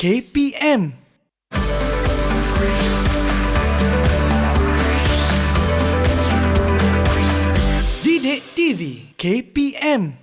KPM. Didik TV KPM.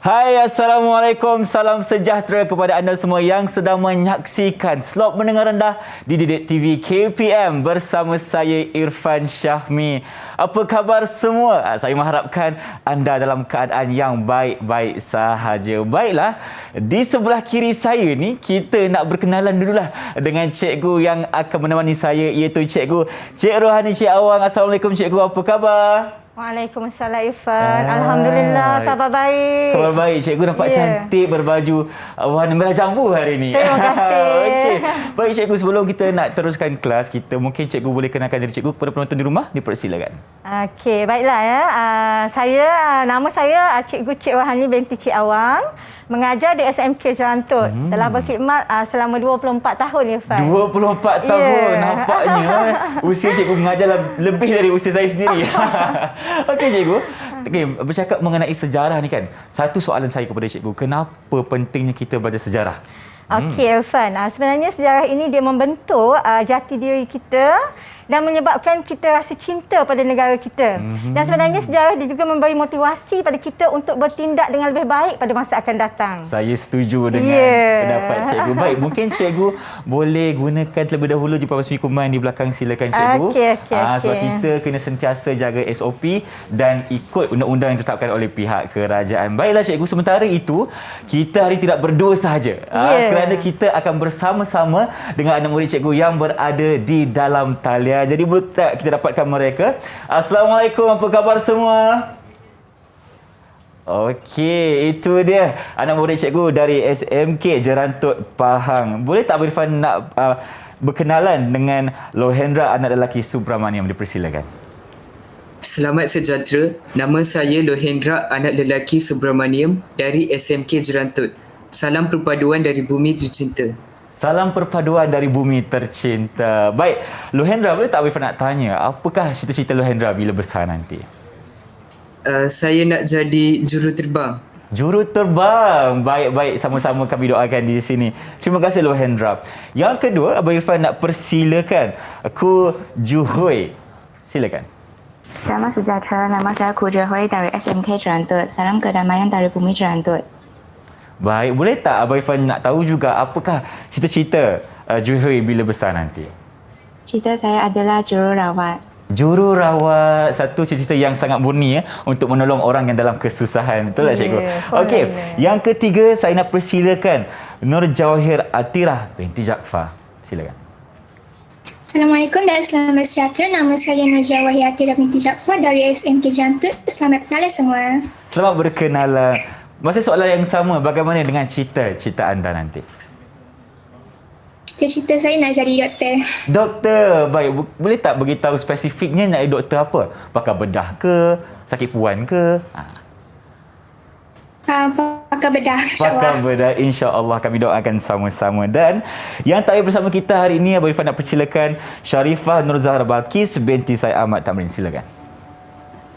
Hai, Assalamualaikum. Salam sejahtera kepada anda semua yang sedang menyaksikan Slot Menengah Rendah di Didik TV KPM bersama saya Irfan Syahmi. Apa khabar semua? Saya mengharapkan anda dalam keadaan yang baik-baik sahaja. Baiklah, di sebelah kiri saya ni kita nak berkenalan dululah dengan cikgu yang akan menemani saya, iaitu Cik Rohani Cik Awang. Assalamualaikum cikgu, apa khabar? Waalaikumsalam Irfan. Alhamdulillah, khabar baik. Khabar baik. Cikgu nampak cantik berbaju warna merah jambu hari ini. Terima kasih. Okey. Baik cikgu, sebelum kita nak teruskan kelas kita, mungkin cikgu boleh kenalkan diri cikgu kepada penonton di rumah. Dipersilakan. Okey, baiklah ya. Nama saya Cikgu Cik Rohani binti Cik Awang. Mengajar di SMK Jerantut. Telah berkhidmat selama 24 tahun, Irfan. 24 tahun. Nampaknya usia cikgu mengajar lebih dari usia saya sendiri. Okey cikgu. Okay, bercakap mengenai sejarah ni kan. Satu soalan saya kepada cikgu. Kenapa pentingnya kita belajar sejarah? Okey, Irfan. Sebenarnya sejarah ini dia membentuk jati diri kita dan menyebabkan kita rasa cinta pada negara kita. Dan sebenarnya sejarah dia juga memberi motivasi pada kita untuk bertindak dengan lebih baik pada masa akan datang. Saya setuju dengan pendapat cikgu. Baik, mungkin cikgu boleh gunakan terlebih dahulu jumpa hukuman di belakang. Silakan cikgu. Okey. Sebab kita kena sentiasa jaga SOP dan ikut undang-undang yang ditetapkan oleh pihak kerajaan. Baiklah cikgu, sementara itu kita hari tidak berdua sahaja. Kerana kita akan bersama-sama dengan anak murid cikgu yang berada di dalam talian. Jadi kita dapatkan mereka. Assalamualaikum, apa khabar semua? Okey, itu dia anak murid cikgu dari SMK Jerantut Pahang. Boleh tak Irfan nak berkenalan dengan Lohendra, anak lelaki Subramaniam? Dipersilakan. Selamat sejahtera. Nama saya Lohendra, anak lelaki Subramaniam dari SMK Jerantut. Salam perpaduan dari bumi tercinta. Salam perpaduan dari bumi tercinta. Baik, Lohendra, boleh tak Irfan nak tanya, apakah cita-cita Lohendra bila besar nanti? Saya nak jadi juruterbang. Juruterbang. Baik-baik, sama-sama kami doakan di sini. Terima kasih Lohendra. Yang kedua, Abang Irfan nak persilakan Ku Juhui. Silakan. Selamat sejahtera. Nama saya Ku Juhui dari SMK Jerantut. Salam kedamaian dari bumi Jerantut. Baik, boleh tak Abang Irfan nak tahu juga apakah cita-cita Juhui bila besar nanti? Cita saya adalah jururawat. Jururawat, satu cita-cita yang sangat murni untuk menolong orang yang dalam kesusahan. Betul tak cikgu? Okey, yang ketiga saya nak persilakan Nur Jawahir Atirah binti Jaafar. Silakan. Assalamualaikum dan selamat sejahtera. Nama saya Nur Jawahir Atirah binti Jaafar dari SMK Jerantut. Selamat berkenalan semua. Selamat berkenalan. Masih soalan yang sama, bagaimana dengan cita-cita anda nanti? Cita-cita saya nak jadi doktor. Doktor, baik. Boleh tak beritahu spesifiknya nak jadi doktor apa? Pakar bedah ke? Sakit puan ke? Pakar bedah, insyaAllah. Pakar bedah, insyaAllah kami doakan sama-sama. Dan yang terakhir bersama kita hari ini, Abang Irfan nak persilakan Sharifah Nur Zahra Balkis binti Syed Ahmad Tamrin. Silakan.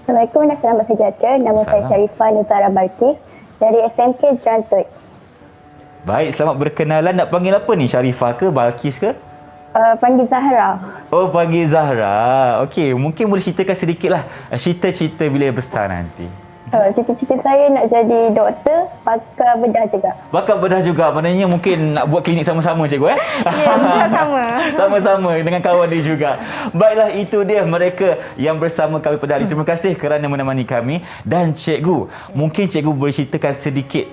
Assalamualaikum dan selamat sejahtera. Nama saya Sharifah Nur Zahra Balkis dari SMK Jerantut. Baik, selamat berkenalan. Nak panggil apa ni? Sharifah ke? Balkis ke? Panggil Zahra. Oh, panggil Zahra. Okey, mungkin boleh ceritakan sedikitlah cita-cita bila besar nanti. Cita-cita saya nak jadi doktor, pakar bedah juga. Bakal bedah juga. Maknanya mungkin nak buat klinik sama-sama cikgu Ya, sama-sama. Sama-sama dengan kawan dia juga. Baiklah, itu dia mereka yang bersama kami pada hari ini. Terima kasih kerana menemani kami. Dan cikgu, mungkin cikgu boleh ceritakan sedikit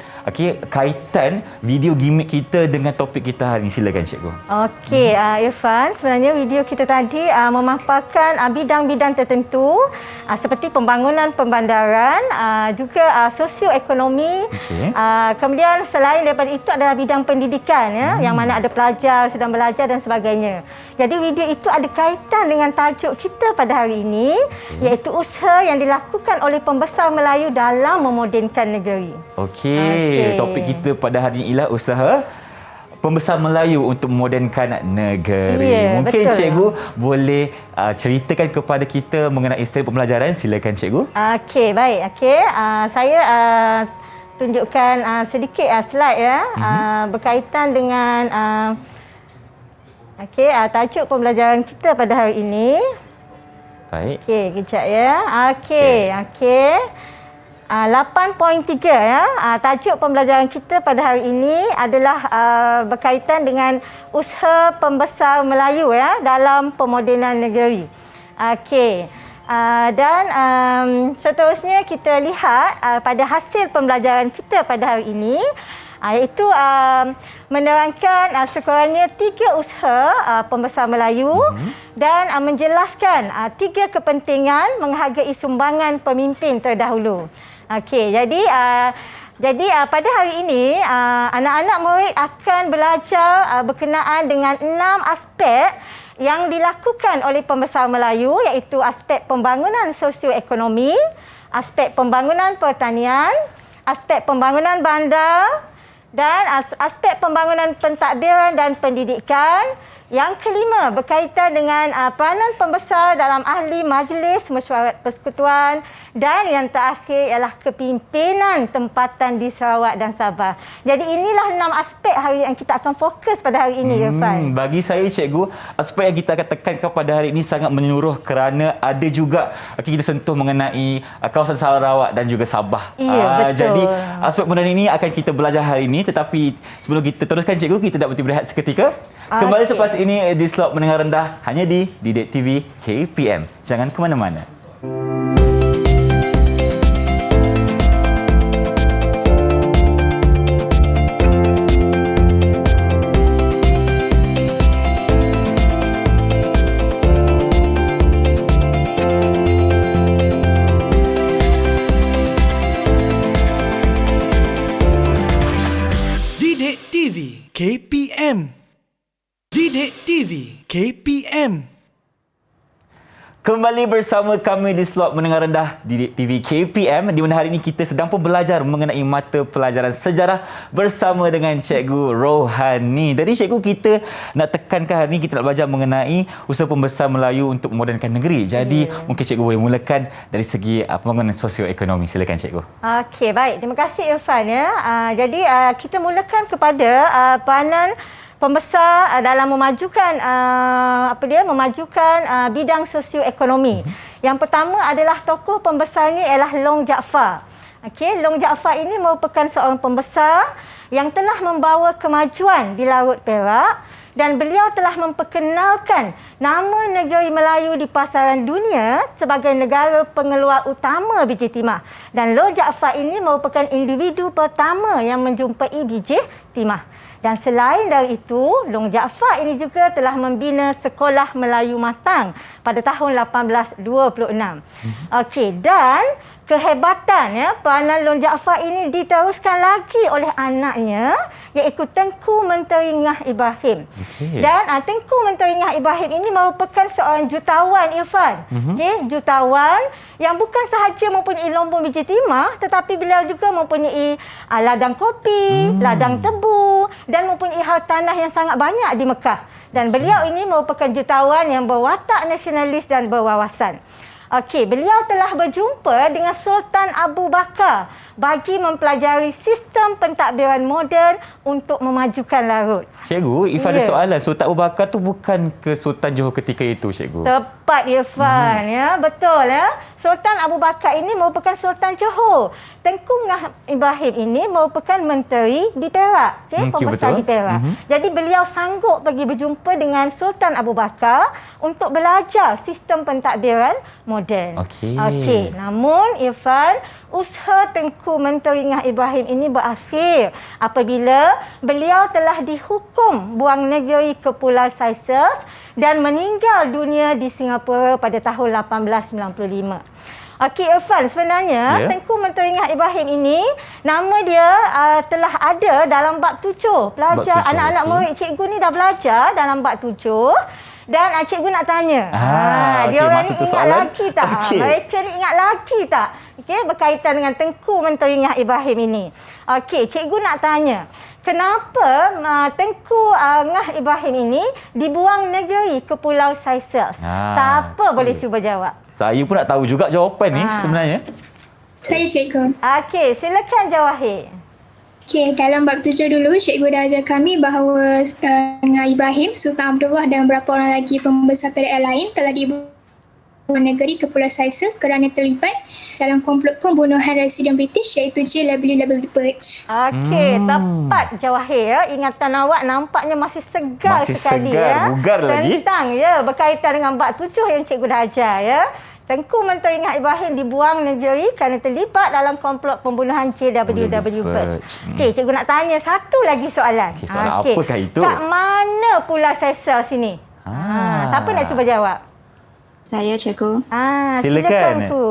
kaitan video gimmick kita dengan topik kita hari ini. Silakan cikgu. Okey, Irfan, sebenarnya video kita tadi memaparkan bidang-bidang tertentu seperti pembangunan pembandaran, juga sosioekonomi. Okey. Kemudian selain daripada itu adalah bidang pendidikan yang mana ada pelajar sedang belajar dan sebagainya. Jadi video itu ada kaitan dengan tajuk kita pada hari ini, iaitu usaha yang dilakukan oleh pembesar Melayu dalam memodenkan negeri. Okey, topik kita pada hari ini ialah usaha pembesar Melayu untuk memodenkan negeri. Ya, Mungkin betul. cikgu boleh ceritakan kepada kita mengenai strategi pembelajaran. Silakan cikgu. Okey, baik. Okey, saya tunjukkan sedikit slide berkaitan dengan tajuk pembelajaran kita pada hari ini. Baik. Okey, kejap ya. Okey. 8.3 tajuk pembelajaran kita pada hari ini adalah berkaitan dengan usaha pembesar Melayu dalam pemodenan negeri. Okey. Dan seterusnya kita lihat pada hasil pembelajaran kita pada hari ini, iaitu menerangkan sekurangnya 3 usaha pembesar Melayu dan menjelaskan 3 kepentingan menghargai sumbangan pemimpin terdahulu. Okey, jadi pada hari ini anak-anak murid akan belajar berkenaan dengan 6 aspek yang dilakukan oleh pembesar Melayu, iaitu aspek pembangunan sosioekonomi, aspek pembangunan pertanian, aspek pembangunan bandar dan aspek pembangunan pentadbiran dan pendidikan. Yang kelima berkaitan dengan peranan pembesar dalam ahli majlis mesyuarat persekutuan, dan yang terakhir ialah kepimpinan tempatan di Sarawak dan Sabah. Jadi inilah 6 aspek yang kita akan fokus pada hari ini, Irfan. Bagi saya cikgu, aspek yang kita akan tekankan pada hari ini sangat menyeluruh kerana ada juga kita sentuh mengenai kawasan Sarawak dan juga Sabah. Ya, betul. Jadi aspek pembelajaran ini akan kita belajar hari ini, tetapi sebelum kita teruskan cikgu, kita nak berhenti berehat seketika. Kembali selepas ini di slot menengah rendah hanya di Didik TV KPM. Jangan ke mana-mana. Didik TV KPM. Didik TV KPM. Kembali bersama kami di slot menengah rendah Didik TV KPM, di mana hari ini kita sedang pun belajar mengenai mata pelajaran sejarah bersama dengan Cikgu Rohani. Dari cikgu, kita nak tekankan hari ini kita nak belajar mengenai usaha pembesar Melayu untuk memodenkan negeri. Jadi mungkin cikgu boleh mulakan dari segi pembangunan sosioekonomi. Silakan cikgu. Okey, baik. Terima kasih Irfan Jadi kita mulakan kepada peranan pembesar dalam memajukan bidang sosioekonomi. Yang pertama adalah tokoh pembesarnya ialah Long Jaafar. Okey, Long Jaafar ini merupakan seorang pembesar yang telah membawa kemajuan di Laut Perak, dan beliau telah memperkenalkan nama negeri Melayu di pasaran dunia sebagai negara pengeluar utama biji timah. Dan Long Jaafar ini merupakan individu pertama yang menjumpai biji timah. Dan selain dari itu, Long Jaafar ini juga telah membina Sekolah Melayu Matang pada tahun 1826. Okey, dan kehebatan peranan Long Jaafar ini diteruskan lagi oleh anaknya, iaitu Tengku Menteri Ngah Ibrahim. Okey. Dan Tengku Menteri Ngah Ibrahim ini merupakan seorang jutawan, Irfan. Okey, jutawan yang bukan sahaja mempunyai lumbung biji timah, tetapi beliau juga mempunyai ladang kopi, ladang tebu, dan mempunyai hartanah yang sangat banyak di Mekah. Dan beliau ini merupakan jutawan yang berwatak nasionalis dan berwawasan. Okey, beliau telah berjumpa dengan Sultan Abu Bakar bagi mempelajari sistem pentadbiran moden untuk memajukan Larut. Cikgu, If ada soalan, Sultan Abu Bakar tu bukan ke Sultan Johor ketika itu, cikgu? Tepat Irfan, ya. Betul, ya. Sultan Abu Bakar ini merupakan Sultan Johor. Tengku Ngah Ibrahim ini merupakan menteri di Perak, pembesar di Perak. Jadi beliau sanggup pergi berjumpa dengan Sultan Abu Bakar untuk belajar sistem pentadbiran moden. Okey. Namun Irfan, usaha Tengku Menteri Ngah Ibrahim ini berakhir apabila beliau telah dihukum buang negeri ke Pulau Seychelles dan meninggal dunia di Singapura pada tahun 1895. Okey Irfan, sebenarnya Tengku Menteri Ngah Ibrahim ini nama dia telah ada dalam bab 7. Pelajar anak-anak murid cikgu ni dah belajar dalam bab 7 dan cikgu nak tanya. Dia orang ni ingat lagi tak? Mereka ni ingat lagi tak? Okey, berkaitan dengan Tengku Menteri Ngah Ibrahim ini. Okey, cikgu nak tanya. Kenapa Tengku Ngah Ibrahim ini dibuang negeri ke Pulau Seychelles? Siapa boleh cuba jawab? Saya pun nak tahu juga jawapan ni sebenarnya. Saya cikgu. Okey, silakan Jawahir. Okey, dalam bab 7 dulu, cikgu dah ajar kami bahawa Ngah Ibrahim, Sultan Abdullah dan beberapa orang lagi pembesar Perak lain telah dibuang negeri ke Pulau Seychelles kerana terlibat dalam komplot pembunuhan residen British iaitu J.W. Birch. Okey, tepat Jawahir, ya. Ingatan awak nampaknya masih segar sekali, ya. Bugar lagi. Tentang berkaitan dengan bab 7 yang cikgu dah ajar, ya. Tengku Menteri Ngah Ibrahim dibuang negeri kerana terlibat dalam komplot pembunuhan J.W. Birch. Okey, cikgu nak tanya satu lagi soalan. Soalan apakah itu? Kat mana Pulau Seychelles ini? Siapa nak cuba jawab? Saya cikgu. Silakan Pu.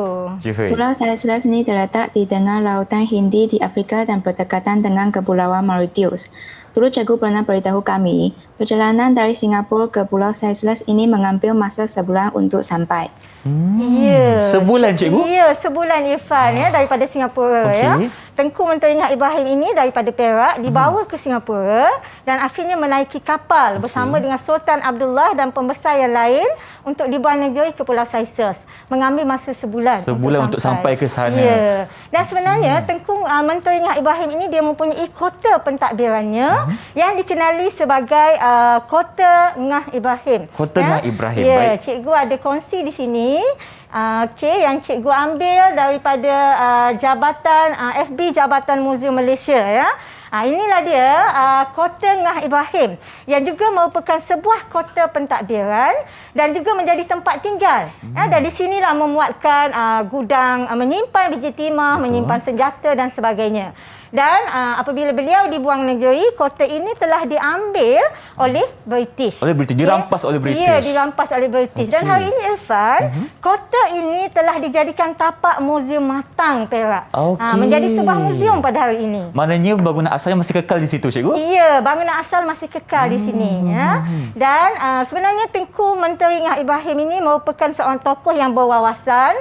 Pulau Seychelles ini terletak di tengah Lautan Hindi di Afrika dan berdekatan dengan Kepulauan Mauritius. Dulu cikgu pernah beritahu kami, perjalanan dari Singapura ke Pulau Seychelles ini mengambil masa sebulan untuk sampai. Sebulan cikgu? Ya, sebulan Irfan, ya, daripada Singapura. Ya. Tengku Menteri Ngah Ibrahim ini daripada Perak dibawa ke Singapura dan akhirnya menaiki kapal bersama dengan Sultan Abdullah dan pembesar yang lain untuk dibuang negeri ke Pulau Seychelles. Mengambil masa sebulan untuk sampai ke sana. Ya. Dan sebenarnya Tengku Menteri Ngah Ibrahim ini dia mempunyai kota pentadbirannya yang dikenali sebagai Kota Ngah Ibrahim. Kota Ngah Ibrahim. Ya, cikgu ada kongsi di sini. Yang cikgu ambil daripada FB Jabatan Muzium Malaysia, ya. Inilah dia Kota Ngah Ibrahim yang juga merupakan sebuah kota pentadbiran dan juga menjadi tempat tinggal. Dan di sinilah memuatkan gudang menyimpan biji timah, menyimpan senjata dan sebagainya. Dan apabila beliau dibuang negeri, kota ini telah diambil oleh British. Dirampas oleh British. Ya, dirampas oleh British. Dan hari ini Irfan, kota ini telah dijadikan tapak Muzium Matang Perak. Menjadi sebuah muzium pada hari ini. Maknanya bangunan asalnya masih kekal di situ, cikgu? Ya, bangunan asal masih kekal di sini. Ya. Dan sebenarnya Tengku Menteri Ngah Ibrahim ini merupakan seorang tokoh yang berwawasan.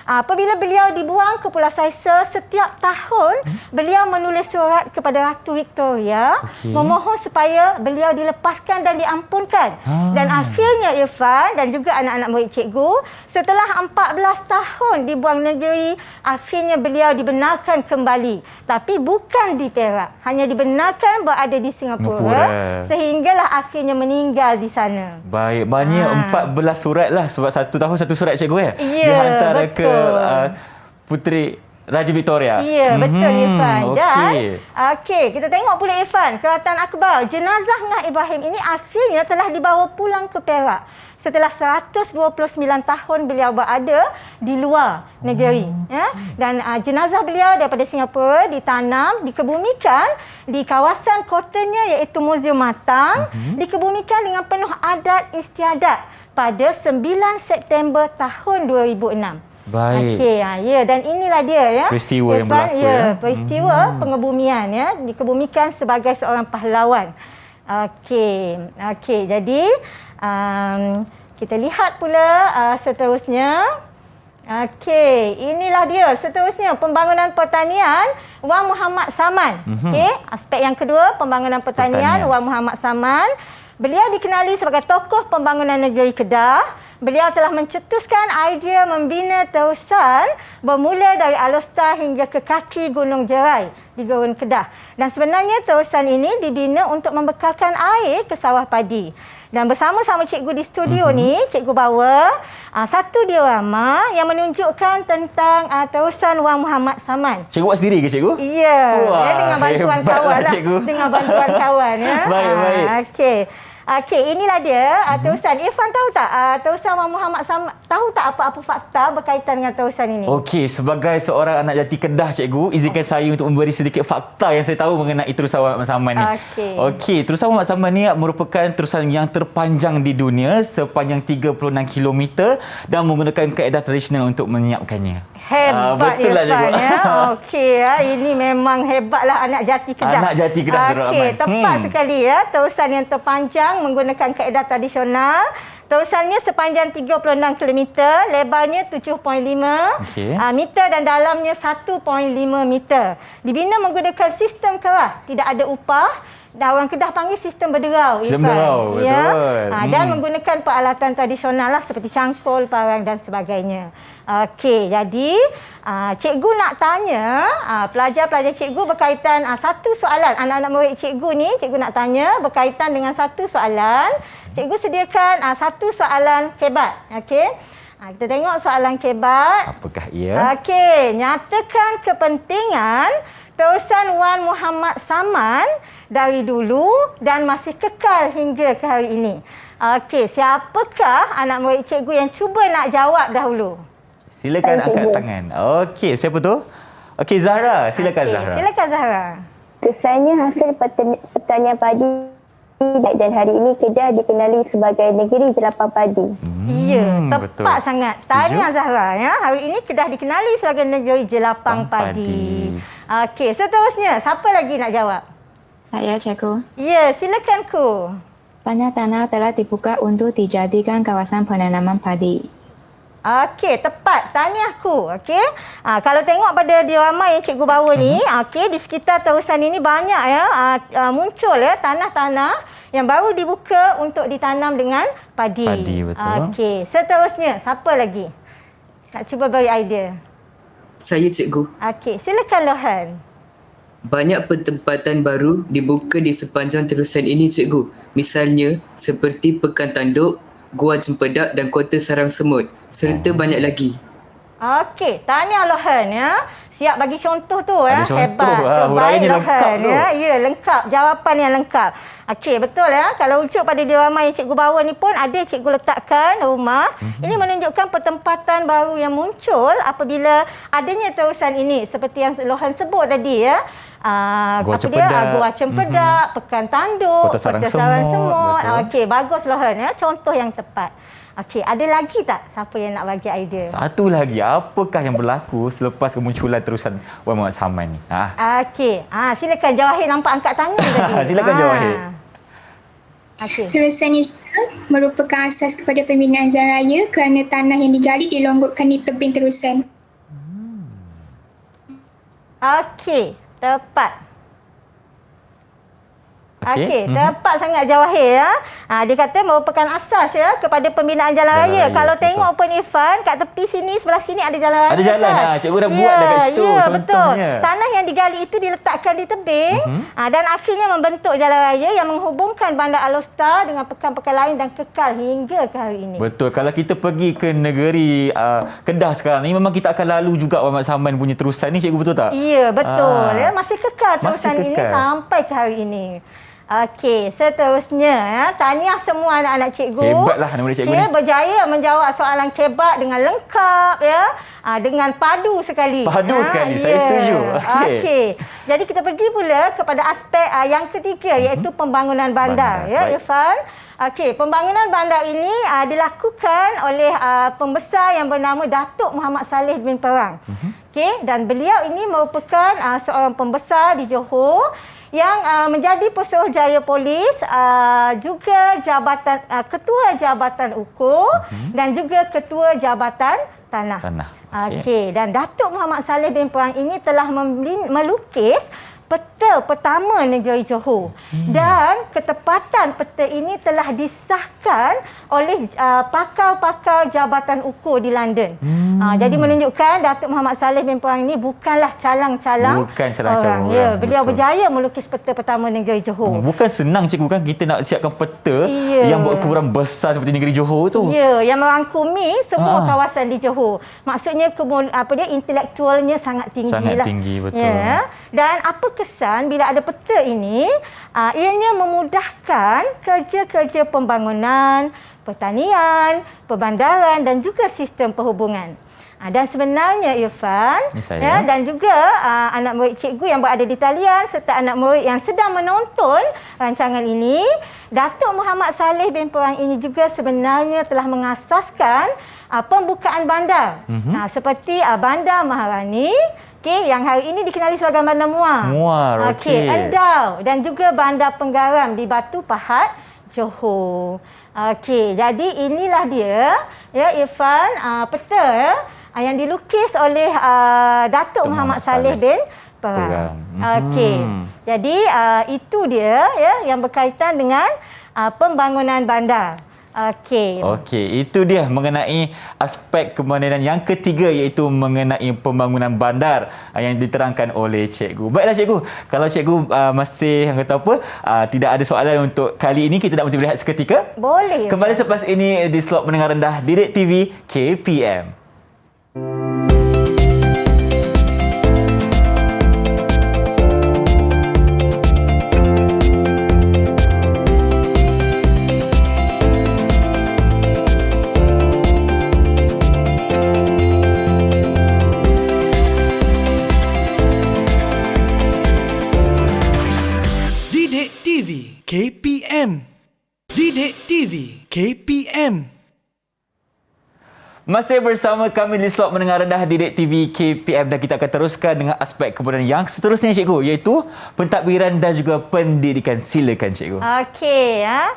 Apabila beliau dibuang ke Pulau Seychelles, setiap tahun beliau menulis surat kepada Ratu Victoria memohon supaya beliau dilepaskan dan diampunkan. Dan akhirnya Irfan dan juga anak-anak murid cikgu, setelah 14 tahun dibuang negeri, akhirnya beliau dibenarkan kembali. Tapi bukan di Perak, hanya dibenarkan berada di Singapura. Sehinggalah akhirnya meninggal di sana. Baik, banyak 14 surat lah sebab satu tahun satu surat cikgu ya? Ya, dihantar betul. ke Puteri Raja Victoria. Ya, betul Irfan. Dan kita tengok pula Irfan, Kerajaan Akbar, jenazah Ngah Ibrahim ini akhirnya telah dibawa pulang ke Perak setelah 129 tahun beliau berada di luar negeri. Ya? Dan jenazah beliau daripada Singapura ditanam, dikebumikan di kawasan kotanya iaitu Muzium Matang, dikebumikan dengan penuh adat istiadat pada 9 September tahun 2006. Baik. Dan inilah dia ya. Peristiwa yang berlaku peristiwa pengebumian ya, dikebumikan sebagai seorang pahlawan. Jadi kita lihat pula seterusnya. Inilah dia seterusnya pembangunan pertanian Wang Muhammad Saman. Aspek yang kedua, pembangunan pertanian Wang Muhammad Saman. Beliau dikenali sebagai tokoh pembangunan negeri Kedah. beliau telah mencetuskan idea membina terusan bermula dari Alostar hingga ke kaki Gunung Jerai di Gurun Kedah. Dan sebenarnya terusan ini dibina untuk membekalkan air ke sawah padi. Dan bersama-sama cikgu di studio ni, cikgu bawa satu diorama yang menunjukkan tentang terusan Wan Muhammad Saman. Cikgu buat sendiri ke cikgu? Ya, dengan bantuan kawan lah. Cikgu. Dengan bantuan kawan ya. Baik. Okey, inilah dia terusan. Irfan tahu tak terusan Wan Muhammad Saman, tahu tak apa-apa fakta berkaitan dengan terusan ini? Okey, sebagai seorang anak jati Kedah cikgu, izinkan saya untuk memberi sedikit fakta yang saya tahu mengenai terusan Wan Muhammad Saman ni. Okey, terusan Wan Muhammad Saman ni merupakan terusan yang terpanjang di dunia sepanjang 36 km dan menggunakan kaedah tradisional untuk menyiapkannya. Hebat betul lah Irfan cikgu. ya. Okey ini memang hebatlah anak jati Kedah. Anak jati Kedah Okey, tepat sekali ya. Terusan yang terpanjang menggunakan kaedah tradisional. Terusannya sepanjang 36 km, lebarnya 7.5 meter dan dalamnya 1.5 meter. Dibina menggunakan sistem kerah, tidak ada upah. Dan orang Kedah panggil sistem berderau. Sistem berderau, betul. Dan menggunakan peralatan tradisional lah seperti cangkul, parang dan sebagainya. Okey, jadi cikgu nak tanya pelajar-pelajar cikgu berkaitan satu soalan. Anak-anak murid cikgu ni, cikgu nak tanya berkaitan dengan satu soalan. Cikgu sediakan satu soalan kebat. Okey. Kita tengok soalan kebat. Apakah ia? Okey, nyatakan kepentingan terusan Wan Muhammad Saman dari dulu dan masih kekal hingga ke hari ini. Okey, siapakah anak murid cikgu yang cuba nak jawab dahulu? Silakan angkat tangan. Okey, siapa tu? Okey, Zahra. Silakan Zahra. Silakan Zahra. Kesannya hasil pertanian padi dan hari ini Kedah dikenali sebagai negeri jelapang padi. Ya, tepat betul. sangat. Setuju? Tahniah Zahra ya. Hari ini Kedah dikenali sebagai negeri jelapang padi. Okey, seterusnya siapa lagi nak jawab? Saya cikgu. Ya, silakan Ku. Banyak tanah telah dibuka untuk dijadikan kawasan penanaman padi. Okey, tepat. Tahniahku. Okey. Kalau tengok pada diorama yang cikgu bawa ni, okey, di sekitar terusan ini banyak ya muncul ya tanah-tanah yang baru dibuka untuk ditanam dengan padi. Padi, betul. Okey, seterusnya siapa lagi? Nak cuba beri idea. Saya cikgu. Okey, silakan Lohan. Banyak pertempatan baru dibuka di sepanjang terusan ini cikgu. Misalnya seperti Pekan Tanduk, Gua Cempedak dan Kota Sarang Semut serta banyak lagi. Okey, tahniah Lohan ya. Siap bagi contoh tu ya. Ada contoh, Hebat. huraiannya lengkap tu. Ya, lengkap. Jawapan yang lengkap. Okey, betul ya. Kalau ujuk pada diorama yang cikgu bawa ni pun ada cikgu letakkan rumah. Ini menunjukkan pertempatan baru yang muncul apabila adanya terusan ini seperti yang Lohan sebut tadi ya. Gua Cempedak. Gua Cempedak, Pekan Tanduk, Kota Sarang Semut. betul. Okey, bagus Lohan ya. Contoh yang tepat. Okey, ada lagi tak siapa yang nak bagi idea? Satu lagi, apakah yang berlaku selepas kemunculan terusan Wan Muhammad Saman ni? Okey. Silakan Jawahir nampak angkat tangan tadi. Silakan Jawahir. Okey. Terusan ini juga merupakan asas kepada pembinaan jalan raya kerana tanah yang digali dilonggokkan di tebing terusan. Okey, tepat. Okey. Okey, tepat sangat Jawahir ya. Dia kata merupakan asas ya kepada pembinaan jalan raya. Kalau betul. tengok Open Irfan kat tepi sini sebelah sini ada jalan raya. Ada jalan kan? cikgu dah buat dekat situ betul. contohnya. Tanah yang digali itu diletakkan di tebing dan akhirnya membentuk jalan raya yang menghubungkan Bandar Alostar dengan pekan-pekan lain dan kekal hingga ke hari ini. Betul. Kalau kita pergi ke negeri Kedah sekarang ni, memang kita akan lalu juga Wan Muhammad Saman punya terusan ni, cikgu, betul tak? Ya, betul. Ya, masih kekal terusan Masih ini kekal. sampai ke hari ini. Okey, seterusnya ya. Tahniah semua anak-anak cikgu. Hebatlah anak murid cikgu ni. Berjaya menjawab soalan kebat dengan lengkap ya. Dengan padu sekali. Padu sekali, saya setuju. Okey. Jadi kita pergi pula kepada aspek yang ketiga iaitu pembangunan bandar. Ya, Baik. Irfan. Okey, pembangunan bandar ini dilakukan oleh pembesar yang bernama Datuk Muhammad Saleh bin Perang. Okey, dan beliau ini merupakan seorang pembesar di Johor yang menjadi Pesuruhjaya Polis, juga jabatan Ketua Jabatan Ukur dan juga Ketua Jabatan Tanah. Okey. Okey, dan Datuk Muhammad Saleh bin Perang ini telah melukis peta pertama negeri Johor. Dan ketepatan peta ini telah disahkan oleh pakar-pakar Jabatan Ukur di London. Jadi menunjukkan Datuk Muhammad Saleh bin Perang ini bukanlah calang-calang. Bukan calang-calang orang. Ya, orang. beliau Betul. berjaya melukis peta pertama negeri Johor. Bukan senang cikgu kan kita nak siapkan peta yang berukuran besar seperti negeri Johor tu. Ya, yang merangkumi semua kawasan di Johor. Maksudnya intelektualnya sangat tinggi Sangat lah. tinggi, betul. Ya. Dan apa kesan bila ada peta ini? Ianya memudahkan kerja-kerja pembangunan, pertanian, perbandaran dan juga sistem perhubungan. Dan sebenarnya Irfan dan juga anak murid cikgu yang berada di talian serta anak murid yang sedang menonton rancangan ini, Datuk Muhammad Saleh bin Perang ini juga sebenarnya telah mengasaskan pembukaan bandar seperti Bandar Maharani, yang hari ini dikenali sebagai Bandar Muar. Endau dan juga Bandar Penggaram di Batu Pahat, Johor. Jadi inilah dia Irfan, peta yang dilukis oleh Datuk Muhammad Saleh bin Perang. Jadi itu dia yang berkaitan dengan pembangunan bandar. Okey, itu dia mengenai aspek kemandiran yang ketiga iaitu mengenai pembangunan bandar yang diterangkan oleh cikgu. Baiklah cikgu, kalau cikgu masih kata apa, tidak ada soalan untuk kali ini, kita nak berehat seketika. Boleh. Kembali selepas ini di slot mendengar rendah Didik TV KPM. Didik TV KPM. Didik TV KPM. Masih bersama kami di slot mendengar rendah Didik TV KPM dan kita akan teruskan dengan aspek kemudian yang seterusnya cikgu iaitu pentadbiran dan juga pendidikan. Silakan cikgu.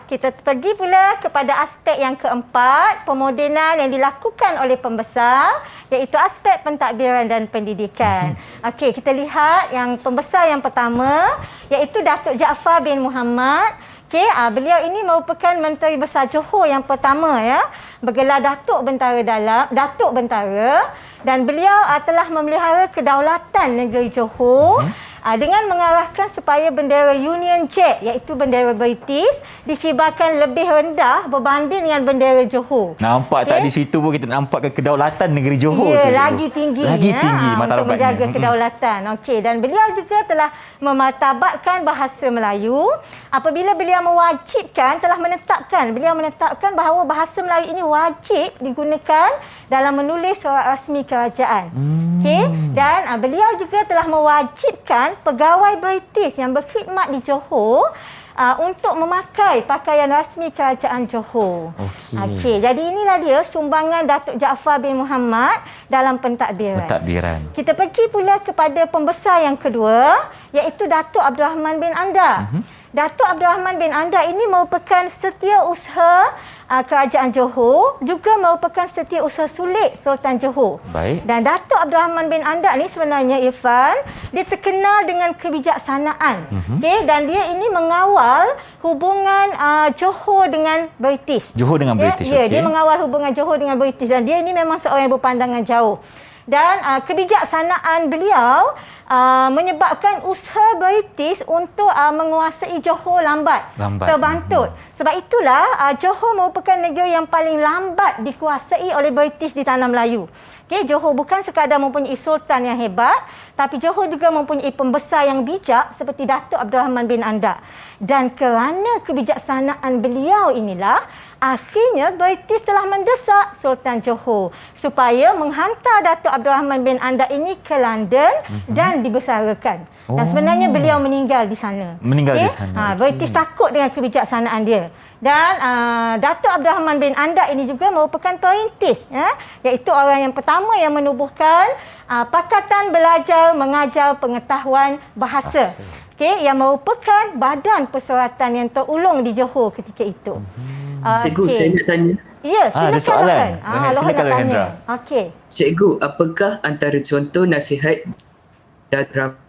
Kita pergi pula kepada aspek yang keempat, pemodenan yang dilakukan oleh pembesar iaitu aspek pentadbiran dan pendidikan. Kita lihat yang pembesar yang pertama iaitu Datuk Jaafar bin Muhammad. Beliau ini merupakan Menteri Besar Johor yang pertama bergelar Datuk Bentara dan beliau telah memelihara kedaulatan negeri Johor dengan mengarahkan supaya bendera Union Jack iaitu bendera British dikibarkan lebih rendah berbanding dengan bendera Johor. Nampak tak di situ pun kita nampak kedaulatan negeri Johor tu. Lagi tinggi. Untuk menjaga kedaulatan. Dan beliau juga telah memartabatkan bahasa Melayu apabila beliau beliau menetapkan bahawa bahasa Melayu ini wajib digunakan dalam menulis surat rasmi kerajaan. Dan beliau juga telah mewajibkan pegawai British yang berkhidmat di Johor untuk memakai pakaian rasmi kerajaan Johor. Jadi inilah dia sumbangan Datuk Jaafar bin Muhammad dalam pentadbiran. Kita pergi pula kepada pembesar yang kedua iaitu Datuk Abdul Rahman bin Anda. Datuk Abdul Rahman bin Anda ini merupakan setiausaha kerajaan Johor, juga merupakan setiausaha sulit Sultan Johor. Dan Datuk Abdul Rahman bin Anda ni sebenarnya Irfan, dia terkenal dengan kebijaksanaan. Dan dia ini mengawal hubungan Johor dengan British. Dia mengawal hubungan Johor dengan British dan dia ini memang seorang yang berpandangan jauh. Dan kebijaksanaan beliau menyebabkan usaha British untuk menguasai Johor lambat. Terbantut. Sebab itulah Johor merupakan negeri yang paling lambat dikuasai oleh British di tanah Melayu. Johor bukan sekadar mempunyai sultan yang hebat, tapi Johor juga mempunyai pembesar yang bijak seperti Datuk Abdul Rahman bin Anda. Dan kerana kebijaksanaan beliau inilah, akhirnya British telah mendesak Sultan Johor supaya menghantar Datuk Abdul Rahman bin Anda ini ke London dan dibesarkan. Dan sebenarnya beliau meninggal di sana. British takut dengan kebijaksanaan dia. Dan Datuk Abdul Rahman bin Anda ini juga merupakan perintis, iaitu orang yang pertama yang menubuhkan Pakatan Belajar Mengajar Pengetahuan Bahasa. Yang merupakan badan persuratan yang terulung di Johor ketika itu. Cikgu, saya nak tanya. Ya, silakan. Ada soalan. Lohan nak tanya. Cikgu, apakah antara contoh nasihat Datuk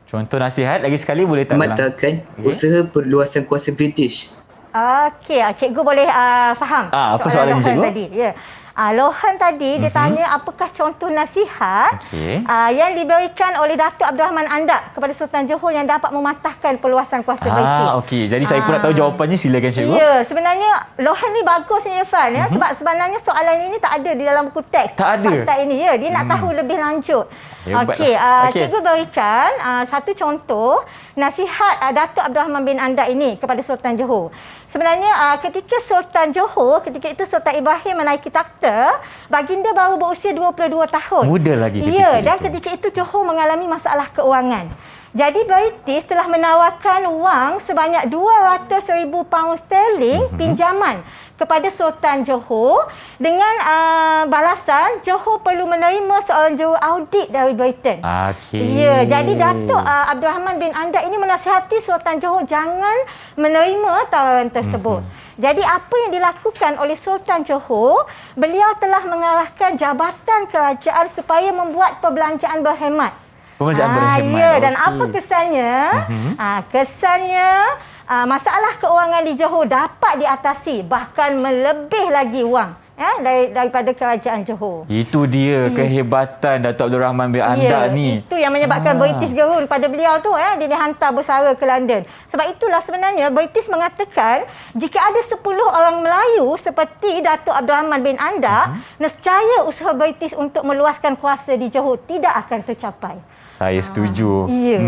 Contoh nasihat lagi sekali boleh tak ulang? Mematahkan usaha perluasan kuasa British. Okey, cikgu boleh faham apa soalan Lohan cikgu? tadi. Ya. Lohan tadi dia tanya apakah contoh nasihat Okey. yang diberikan oleh Datuk Abdul Rahman Andak kepada Sultan Johor yang dapat mematahkan perluasan kuasa British. Okey. Jadi saya pun nak tahu jawapannya, silakan cikgu. Ya, sebenarnya Lohan ni bagus ni Irfan ya, sebab sebenarnya soalan ini tak ada di dalam buku teks. Tak ada? Fakta ini ya, dia nak tahu lebih lanjut. Hebat Okey, lah. Okey. cikgu berikan satu contoh nasihat Datuk Abdul Rahman bin Andak ini kepada Sultan Johor. Sebenarnya ketika Sultan Johor, ketika itu Sultan Ibrahim menaiki takhta, baginda baru berusia 22 tahun. Muda lagi ketika Ya, dan itu. ketika itu Johor mengalami masalah keuangan. Jadi British telah menawarkan wang sebanyak 200,000 pound sterling pinjaman kepada Sultan Johor dengan balasan Johor perlu menerima seorang juru audit dari Britain. Okey. Ya, jadi Datuk Abdul Rahman bin Andak ini menasihati Sultan Johor jangan menerima tawaran tersebut. Jadi apa yang dilakukan oleh Sultan Johor, beliau telah mengarahkan jabatan kerajaan supaya membuat perbelanjaan berhemat. Pembelanjaan berhemat. Ya, dan Okey. apa kesannya? Kesannya masalah keuangan di Johor dapat diatasi, bahkan melebih lagi wang daripada kerajaan Johor. Itu dia kehebatan Datuk Abdul Rahman bin Andak ni. Itu yang menyebabkan British gerun pada beliau tu dia dihantar bersara ke London. Sebab itulah sebenarnya British mengatakan jika ada 10 orang Melayu seperti Datuk Abdul Rahman bin Andak, nescaya usaha British untuk meluaskan kuasa di Johor tidak akan tercapai. Saya setuju. Ya.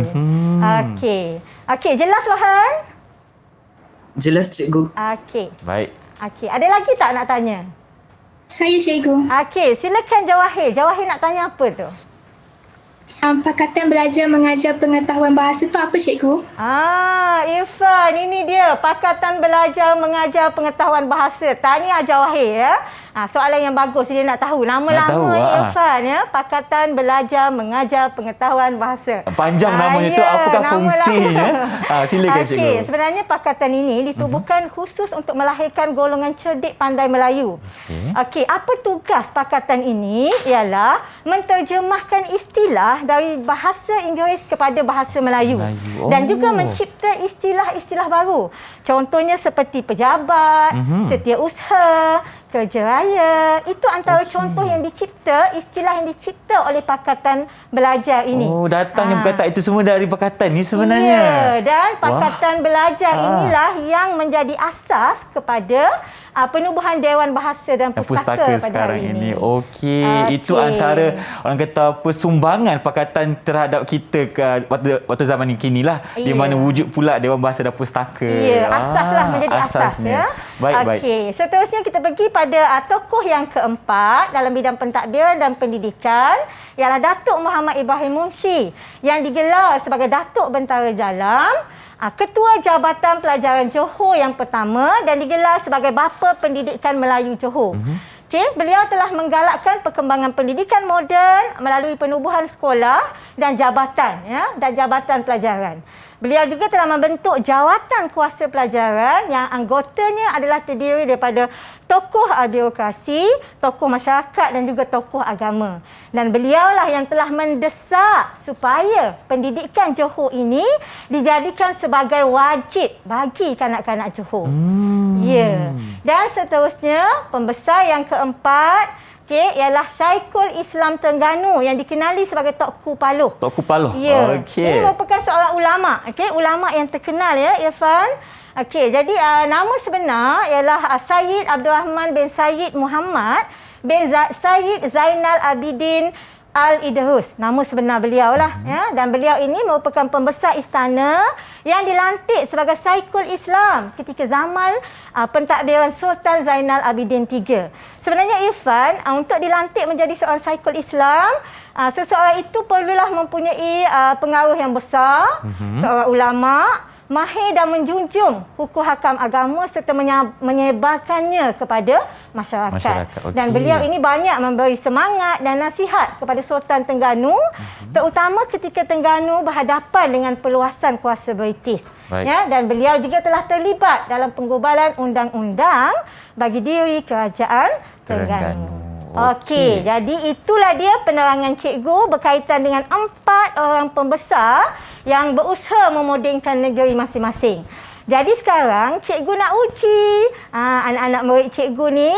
Okey. Okey, jelas Lohan? Jelas cikgu. Okey. Baik. Okey, ada lagi tak nak tanya? Saya cikgu. Okey, silakan Jawahir. Jawahir nak tanya apa tu? Pakatan belajar mengajar pengetahuan bahasa tu apa cikgu? Irfan, ini dia Pakatan Belajar Mengajar Pengetahuan Bahasa. Tahniah Jawahir ya. Soalan yang bagus, dia nak tahu nama lama ni Irfan ya. Pakatan Belajar Mengajar Pengetahuan Bahasa. Panjang namanya tu, apakah nama fungsinya? Silakan cikgu. Okey, sebenarnya pakatan ini ditubuhkan khusus untuk melahirkan golongan cerdik pandai Melayu. Okey, apa tugas pakatan ini? Ialah menterjemahkan istilah dari bahasa Inggeris kepada bahasa Melayu. Dan juga mencipta istilah-istilah baru. Contohnya seperti pejabat, setiausaha, kerja raya. Itu antara contoh yang dicipta, istilah yang dicipta oleh Pakatan Belajar ini. Datangnya perkataan itu semua dari pakatan ni sebenarnya. Ya, dan Pakatan Belajar inilah yang menjadi asas kepada penubuhan Dewan Bahasa dan Pustaka pada sekarang hari ini. Okey, itu antara orang kata sumbangan pakatan terhadap kita ke waktu zaman kini lah, di mana wujud pula Dewan Bahasa dan Pustaka. Ya, asaslah menjadi asas ya. Baik. Okey, seterusnya kita pergi pada tokoh yang keempat dalam bidang pentadbiran dan pendidikan, ialah Datuk Muhammad Ibrahim Munshi yang digelar sebagai Datuk Bentara Dalam, Ketua Jabatan Pelajaran Johor yang pertama dan digelar sebagai Bapa Pendidikan Melayu Johor. Okey, beliau telah menggalakkan perkembangan pendidikan moden melalui penubuhan sekolah dan jabatan pelajaran. Beliau juga telah membentuk jawatan kuasa pelajaran yang anggotanya adalah terdiri daripada tokoh birokrasi, tokoh masyarakat dan juga tokoh agama. Dan beliaulah yang telah mendesak supaya pendidikan Johor ini dijadikan sebagai wajib bagi kanak-kanak Johor. Ya. Dan seterusnya, pembesar yang keempat ialah Syekhul Islam Terengganu yang dikenali sebagai Tok Paloh. Tok Paloh. Ya. Okey. Ini merupakan seorang ulama, ulama yang terkenal ya, Irfan. Okey, jadi nama sebenar ialah Sayyid Abdul Rahman bin Sayyid Muhammad bin Sayyid Zainal Abidin Al-Idrus. Nama sebenar beliau lah ya, dan beliau ini merupakan pembesar istana yang dilantik sebagai Syekhul Islam ketika zaman pentadbiran Sultan Zainal Abidin III. Sebenarnya Irfan, untuk dilantik menjadi seorang Syekhul Islam, seseorang itu perlulah mempunyai pengaruh yang besar, seorang ulama, mahir dan menjunjung hukum hakam agama serta menyebarkannya kepada masyarakat. Okay. Dan beliau ini banyak memberi semangat dan nasihat kepada Sultan Terengganu, terutama ketika Terengganu berhadapan dengan perluasan kuasa British. Ya, dan beliau juga telah terlibat dalam penggubalan undang-undang bagi diri kerajaan Terengganu. Okey, jadi itulah dia penerangan cikgu berkaitan dengan 4 orang pembesar yang berusaha memodenkan negeri masing-masing. Jadi sekarang cikgu nak uji anak-anak murid cikgu ni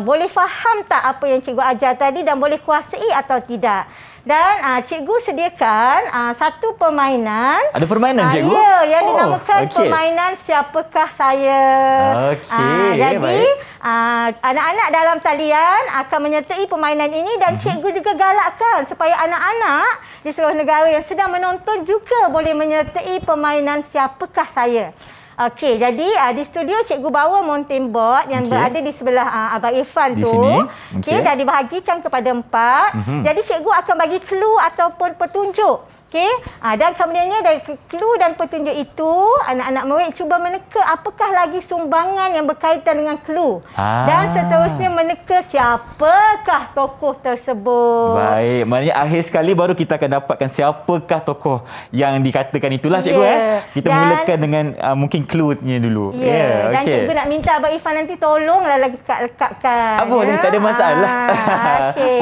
boleh faham tak apa yang cikgu ajar tadi dan boleh kuasai atau tidak. Dan cikgu sediakan satu permainan. Ada permainan cikgu? Ya, yang dinamakan permainan Siapakah Saya. Jadi anak-anak dalam talian akan menyertai permainan ini dan cikgu juga galakkan supaya anak-anak di seluruh negara yang sedang menonton juga boleh menyertai permainan Siapakah Saya. Okey, jadi di studio cikgu bawa mountain board yang berada di sebelah Abang Irfan di tu. Sini. Okey, dah dibahagikan kepada 4. Jadi cikgu akan bagi clue ataupun petunjuk. Okey, dan kemudiannya dari clue dan petunjuk itu, anak-anak murid cuba meneka apakah lagi sumbangan yang berkaitan dengan clue. Dan seterusnya meneka siapakah tokoh tersebut. Baik, maknanya akhir sekali baru kita akan dapatkan siapakah tokoh yang dikatakan itulah cikgu. Kita mulakan dengan mungkin clue-nya dulu. Dan cikgu nak minta Abang Irfan nanti tolonglah lekatkan. Boleh, tak ada masalah.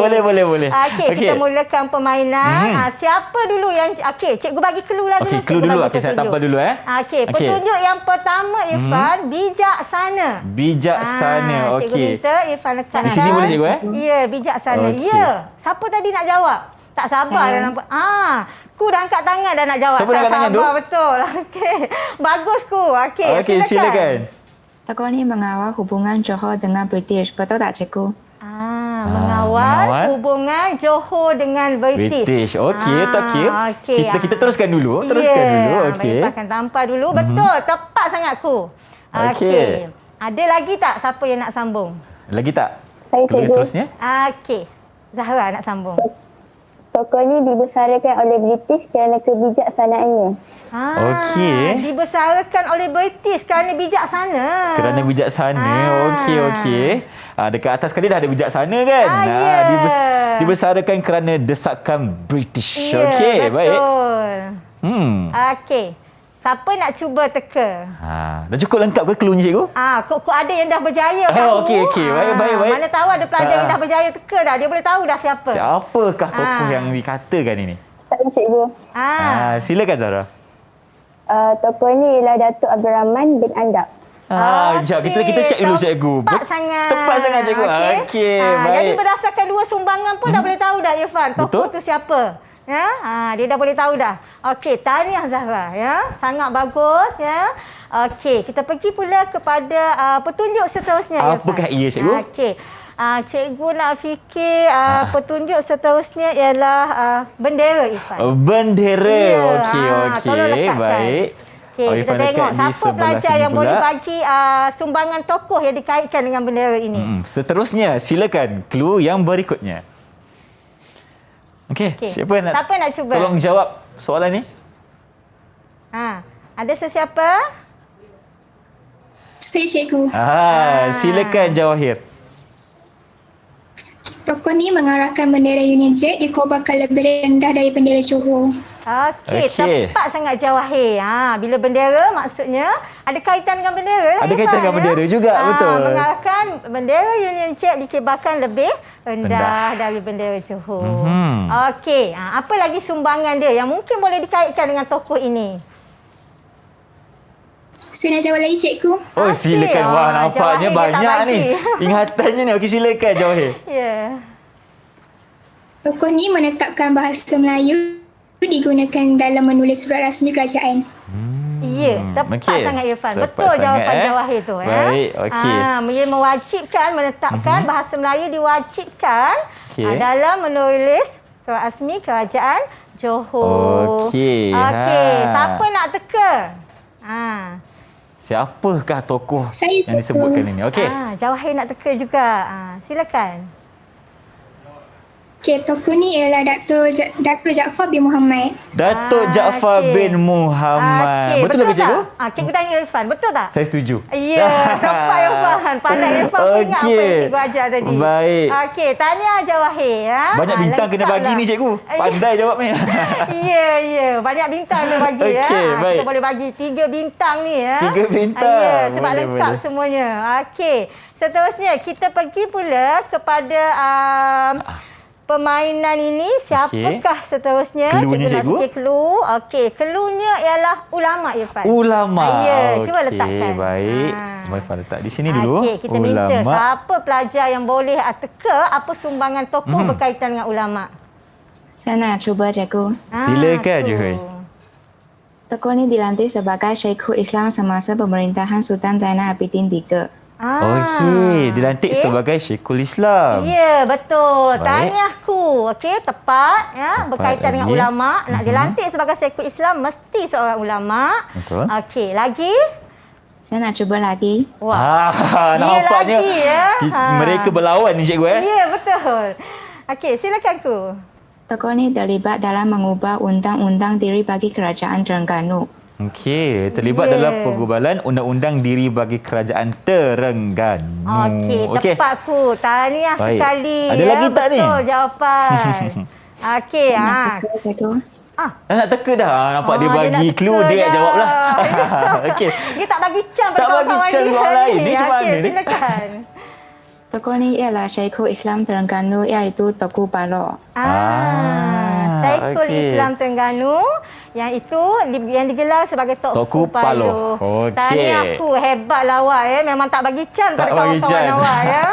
Boleh. Okey, kita mulakan permainan. Siapa dulu yang cikgu bagi clue lah dulu. Clue dulu. Saya tampal dulu Okey, petunjuk yang pertama Irfan, bijaksana. Bijaksana. Cikgu minta Irfan lekat. Di sini boleh cikgu Ya, bijaksana. Ya. Siapa tadi nak jawab? Tak sabar dah nampak. Ku dah angkat tangan dah nak jawab. Siapa nak angkat tangan tu? Betul. Okey. Bagus ku. Okey, silakan. Tokoh ni mengawal hubungan Johor dengan British. Betul tak cikgu? Mengawal hubungan Johor dengan British. Okey. Kita teruskan dulu. Okey. Akan tampar dulu. Betul. Tepat sangat ku. Okey. Ada lagi tak siapa yang nak sambung? Lagi tak? Saya Clue cikgu. seterusnya? Okey. Zahra nak sambung. Tokoh ni dibesarkan oleh British kerana kebijaksanaannya. Dibesarkan oleh British kerana bijaksana. Okey. Dekat atas sekali dah ada bijaksana kan? Dibesarkan kerana desakan British. Okey, baik. Okey. Siapa nak cuba teka? Dah cukup lengkap ke clue-nya cikgu? Kok ada yang dah berjaya Okey. Baik. Mana tahu ada pelajar yang dah berjaya teka dah. Dia boleh tahu dah siapa. Siapakah tokoh yang dikatakan ini? Saya cikgu. Silakan Zahra. Tokoh ni ialah Datuk Abdul Rahman bin Andap. Kita check dulu cikgu. Tepat sangat cikgu. Okey, baik. Jadi berdasarkan 2 sumbangan pun dah boleh tahu dah Irfan tokoh tu siapa. Dia dah boleh tahu dah. Okey, tahniah Zahra Sangat bagus Okey, kita pergi pula kepada petunjuk seterusnya. Apakah ia cikgu? Okey. Cikgu nak fikir petunjuk seterusnya ialah bendera Irfan. Bendera. Okey. Tolong lekatkan. Baik. Okey, kita tengok siapa pelajar yang boleh bagi sumbangan tokoh yang dikaitkan dengan bendera ini. Seterusnya, silakan clue yang berikutnya. Okey, siapa nak cuba? Tolong jawab soalan ni. Ada sesiapa? Saya cikgu. Silakan Jawahir. Tokoh ni mengarahkan bendera Union Jack dikobarkan lebih rendah dari bendera Johor. Okey, tepat sangat Jawahir. Bila bendera maksudnya ada kaitan dengan bendera. Ada kaitan dengan bendera juga, betul. Mengarahkan bendera Union Jack dikobarkan lebih rendah dari bendera Johor. Okey, apa lagi sumbangan dia yang mungkin boleh dikaitkan dengan tokoh ini? Saya nak jawab lagi cikgu. Silakan. Wah, nampaknya banyak ni. Ingatannya ni. Okey, silakan Jawahir. Tokoh ni menetapkan bahasa Melayu digunakan dalam menulis surat rasmi kerajaan. Tepat sangat Irfan. Betul jawapan Jawahir tu. Baik, okey. Ia mewajibkan menetapkan bahasa Melayu diwajibkan dalam menulis surat rasmi kerajaan Johor. Okey. Siapa nak teka? Siapakah tokoh Saya yang disebutkan ini? Okey. Jawahir nak teka juga. Silakan. Okey, tokoh ni ialah Datuk Jaafar bin Muhammad. Datuk Jaafar bin Muhammad. Betul ke cikgu? Cikgu tanya Irfan, betul tak? Saya setuju. Ya, tepat Irfan. Pandai Irfan ingat apa yang cikgu ajar tadi. Baik. Okey, tahniah Jawahir. Banyak bintang kena bagi ni cikgu. Pandai jawabnya. Ya. Banyak bintang kena bagi. Baik. Kita boleh bagi 3 bintang ni. 3 bintang. Sebab lengkap semuanya. Okey. Seterusnya, kita pergi pula kepada permainan ini siapakah seterusnya? Cluenya, nak cikgu? fikir clue. Okey, cluenya ialah ulama Irfan. Ulama. Ya, cuba letakkan. Baik. Irfan letak di sini dulu. Okey, kita minta siapa pelajar yang boleh teka apa sumbangan tokoh berkaitan dengan ulama. Saya nak cuba cikgu. Silakan, tu. Juhai. Tokoh ini dilantik sebagai Syekhul Islam semasa pemerintahan Sultan Zainal Abidin III. Okey, dilantik sebagai Syekhul Islam. Ya, betul. Baik. Tahniahku. Okey, tepat ya, berkaitan dengan lagi. ulama. Nak dilantik sebagai Syekhul Islam mesti seorang ulama. Betul. Okey, lagi? Saya nak cuba lagi. Wah. Nampaknya lagi, ya. mereka berlawan ni, cikgu. Ya, betul. Okey, silakan ku. Tokoh ini terlibat dalam mengubah undang-undang diri bagi kerajaan Terengganu. Okey, terlibat dalam pengubahan undang-undang diri bagi kerajaan Terengganu. Okey, tepat ku. Tahniah Baik. sekali. Ada lagi tak ni? Betul jawapan. Okey, Saya nak teka cikgu. Nak teka dah. Nampak dia dia bagi nak clue, teka dia dah. jawab lah. Okey. Dia tak bagi can pada Tak bagi kawan-kawan can dia. orang lain. Ni macam mana Okey, ni? silakan. Tokoh ini ialah Syekhul Islam Terengganu iaitu Toku Palo. Syekhul okey. Islam Terengganu yang itu yang digelar sebagai Toku Toku Palo. Palo. Okey. Tahniahku, hebatlah awak ya. Memang tak bagi can pada Tak bagi kawan-kawan can. awak ya.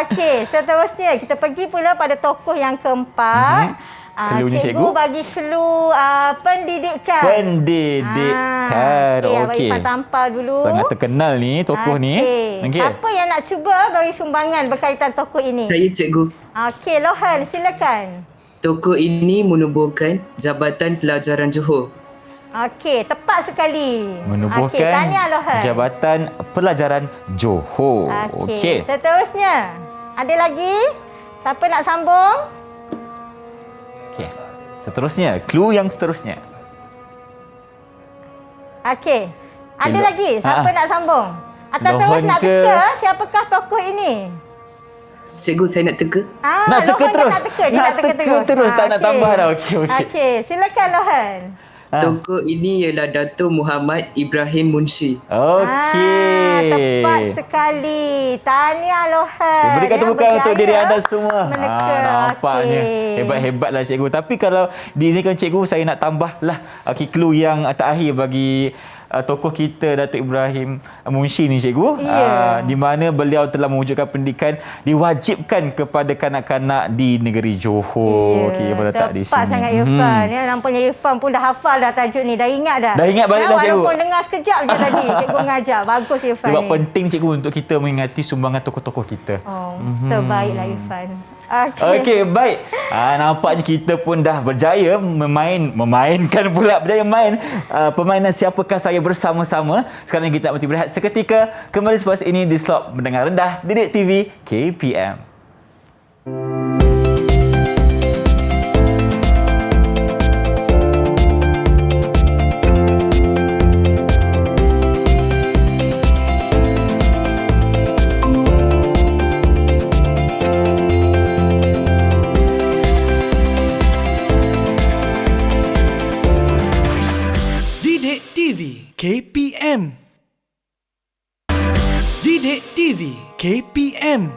Okey, seterusnya kita pergi pula pada tokoh yang keempat. Cluenya, cikgu? bagi clue pendidikan. Pendidikan. Okey, Abang Okey. Irfan tampal dulu. Sangat terkenal ni tokoh ni. Okey. Siapa yang nak cuba bagi sumbangan berkaitan tokoh ini? Saya cikgu. Okey, Lohan, silakan. Tokoh ini menubuhkan Jabatan Pelajaran Johor. Okey, tepat sekali. Okey, Menubuhkan tahniah Lohan. Jabatan Pelajaran Johor. Okey, seterusnya. Ada lagi? Siapa nak sambung? Okey. Seterusnya, clue yang seterusnya. Okey. Ada Okey, lagi? Siapa nak sambung? Atau Lohan terus nak ke? teka siapakah tokoh ini? Cikgu, saya nak teka. Nak teka Lohan dah terus? Nak teka, dia Nak nak teka teka terus, tak nak okey. tambah dah. Okey, okey. Okey, silakan Lohan. Tokoh ini ialah Dato' Muhammad Ibrahim Munshi. Okey. Tepat sekali. Tahniah Lohan. Berikan yang tepukan untuk diri berjaya anda semua. meneka. Nampaknya Okey. hebat-hebatlah cikgu. Tapi kalau diizinkan cikgu, saya nak tambahlah clue yang terakhir bagi tokoh kita Datuk Ibrahim Munshi ni, cikgu. Ya. Di mana beliau telah mewujudkan pendidikan diwajibkan kepada kanak-kanak di negeri Johor. Okey, apa letak di sini. Tepat sangat Irfan. Ya, nampaknya Irfan pun dah hafal dah tajuk ni. Dah ingat dah. Dah ingat balik dah, cikgu. Walaupun dengar sekejap je tadi cikgu mengajar. Bagus Irfan Sebab ni. penting, cikgu, untuk kita mengingati sumbangan tokoh-tokoh kita. Oh, terbaiklah Irfan. Okey, baik. Nampaknya kita pun dah berjaya memainkan pula, berjaya main permainan Siapakah Saya bersama-sama. Sekarang kita nak berhenti berehat seketika. Kembali selepas ini di slot Mendengar Rendah Didik TV KPM. Didik TV KPM. Didik TV KPM.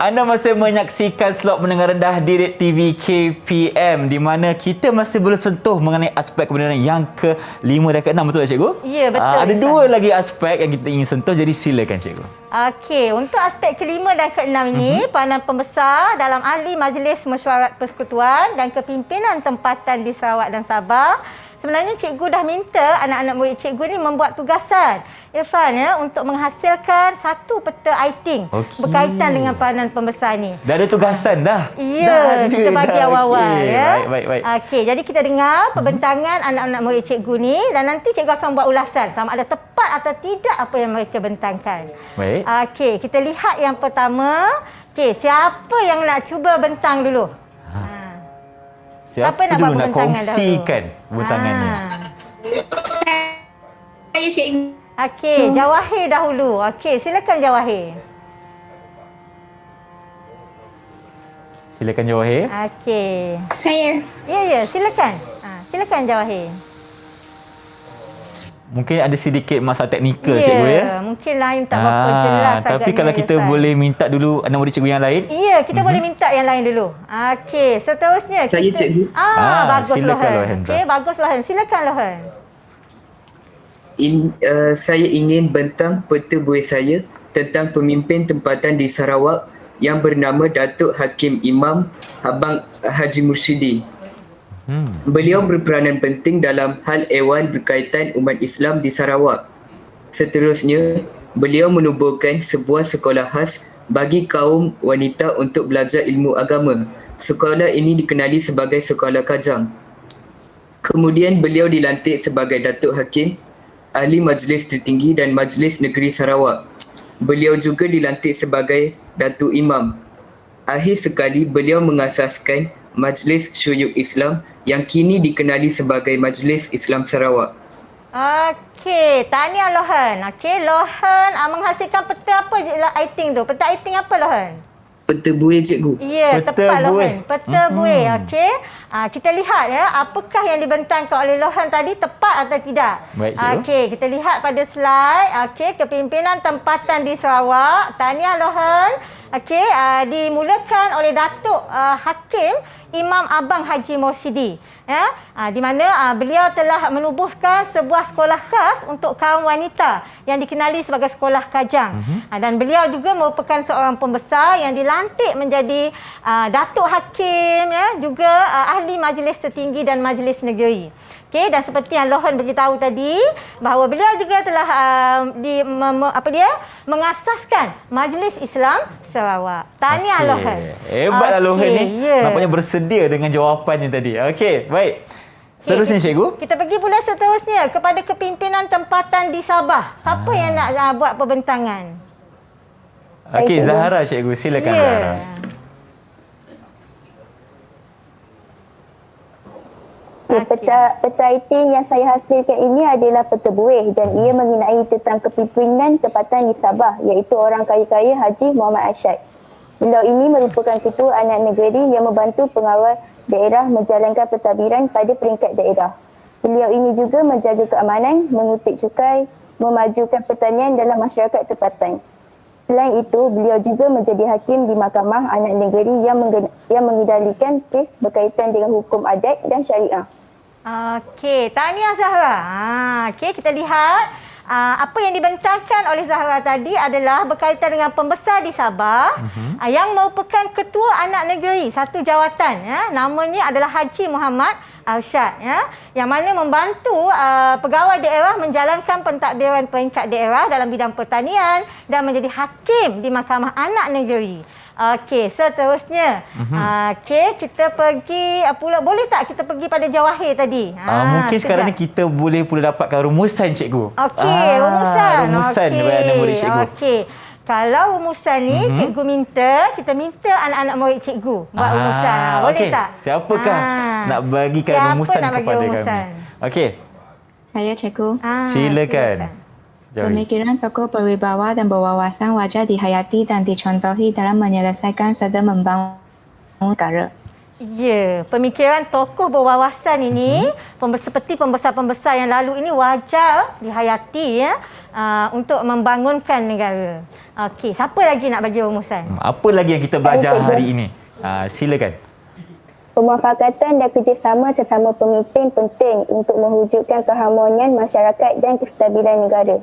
Anda masih menyaksikan slot Mendengar Rendah Didik TV KPM, di mana kita masih belum sentuh mengenai aspek kebenaran yang ke-5 dan ke-6. Betul tak, cikgu? Ya, betul, Ada Irfan. 2 lagi aspek yang kita ingin sentuh, jadi silakan, cikgu. Okey, untuk aspek kelima dan keenam ini, peranan pembesar dalam ahli Majlis Mesyuarat Persekutuan dan kepimpinan tempatan di Sarawak dan Sabah. Sebenarnya cikgu dah minta anak-anak murid cikgu ni membuat tugasan, Irfan, ya, untuk menghasilkan satu peta writing Okey. berkaitan dengan peranan pembesar ni. Dah ada tugasan dah? Ya, kita bagi awal-awal. Okey, Ya. Baik. Okey, jadi kita dengar perbentangan anak-anak murid cikgu ni dan nanti cikgu akan buat ulasan sama ada tepat atau tidak apa yang mereka bentangkan. Baik. Okey, kita lihat yang pertama. Okey, siapa yang nak cuba bentang dulu? Siapa nak dulu buat nak perbentangan kongsikan bentangannya? Saya cikgu. Okey, Jawahir dahulu. Okey, silakan Jawahir. Silakan Jawahir. Okey. Saya. Ya, silakan. Silakan Jawahir. Mungkin ada sedikit masalah teknikal cikgu ya. Mungkin lain tak berapa jelas tapi kalau kita boleh minta dulu anak murid cikgu yang lain. Ya, kita boleh minta yang lain dulu. Okey, seterusnya Saya cikgu. Bagus silakan, Lohan. Lohan. Okey, bagus Lohan. Silakan Lohan. Saya ingin bentang peta buih saya tentang pemimpin tempatan di Sarawak yang bernama Datuk Hakim Imam Abang Haji Mursyidi. Beliau berperanan penting dalam hal ehwal berkaitan umat Islam di Sarawak. Seterusnya, beliau menubuhkan sebuah sekolah khas bagi kaum wanita untuk belajar ilmu agama. Sekolah ini dikenali sebagai Sekolah Kajang. Kemudian beliau dilantik sebagai Datuk Hakim, Ahli Majlis Tertinggi dan Majlis Negeri Sarawak. Beliau juga dilantik sebagai Datuk Imam. Akhir sekali, beliau mengasaskan Majlis Syuyuk Islam yang kini dikenali sebagai Majlis Islam Sarawak. Okey, tahniah Lohan. Okey, Lohan menghasilkan peta apa iting tu? Peta iting apa Lohan? Peta buih cikgu. Ya, Peta tepat buih. Lohan. Peta buih. Okey. Kita lihat ya, apakah yang dibentangkan oleh Lohan tadi tepat atau tidak. Baik, cikgu. Okey, kita lihat pada slide. Okey, kepimpinan tempatan di Sarawak. Tahniah Lohan. Okey, dimulakan oleh Datuk Hakim Imam Abang Haji Mursyidi. Ya, di mana beliau telah menubuhkan sebuah sekolah khas untuk kaum wanita yang dikenali sebagai Sekolah Kajang. Dan beliau juga merupakan seorang pembesar yang dilantik menjadi Datuk Hakim, ya, juga Ahli Majlis Tertinggi dan Majlis Negeri. Okey, dan seperti yang Lohan beritahu tadi, bahawa beliau juga telah mengasaskan Majlis Islam Sarawak. Tahniah Lohan. Hebatlah Lohan ni. Ya. Nampaknya bersedia dengan jawapannya tadi. Okey, baik. Seterusnya cikgu. Kita pergi pula seterusnya kepada kepimpinan tempatan di Sabah. Siapa yang nak buat perbentangan? Okey, Zahara cikgu. Silakan Zahara. Peta iting yang saya hasilkan ini adalah peta buih dan ia mengenai tentang kepimpinan tempatan di Sabah iaitu orang kaya-kaya Haji Muhammad Arsyad. Beliau ini merupakan ketua anak negeri yang membantu pengawal daerah menjalankan pentadbiran pada peringkat daerah. Beliau ini juga menjaga keamanan, mengutip cukai, memajukan pertanian dalam masyarakat tempatan. Selain itu, beliau juga menjadi hakim di Mahkamah Anak Negeri yang mengendalikan kes berkaitan dengan hukum adat dan syariah. Okey, tahniah Zahra. Okey, kita lihat apa yang dibentangkan oleh Zahra tadi adalah berkaitan dengan pembesar di Sabah yang merupakan ketua anak negeri, satu jawatan, ya. Namanya adalah Haji Muhammad Arsyad, ya, yang mana membantu pegawai daerah menjalankan pentadbiran peringkat daerah dalam bidang pertanian dan menjadi hakim di Mahkamah Anak Negeri. Okey, seterusnya. Okey, kita pergi pula, boleh tak kita pergi pada Jawahir tadi? Mungkin sekarang ni kita boleh pula dapatkan rumusan cikgu. Okey, rumusan. Rumusan daripada anak murid cikgu. Okey. Kalau rumusan ni cikgu kita minta anak-anak murid cikgu buat rumusan. Boleh okey. tak? Siapakah nak bagikan rumusan nak bagi kepada rumusan? kami? Okey. Saya cikgu. Silakan. Jawab. Pemikiran tokoh berwibawa dan berwawasan wajar dihayati dan dicontohi dalam menyelesaikan serta membangun negara. Ya, pemikiran tokoh berwawasan ini seperti pembesar-pembesar yang lalu ini wajar dihayati, ya, untuk membangunkan negara. Okey, siapa lagi nak bagi rumusan? Apa lagi yang kita belajar hari ini? Silakan. Pemufakatan dan kerjasama sesama pemimpin penting untuk mewujudkan keharmonian masyarakat dan kestabilan negara.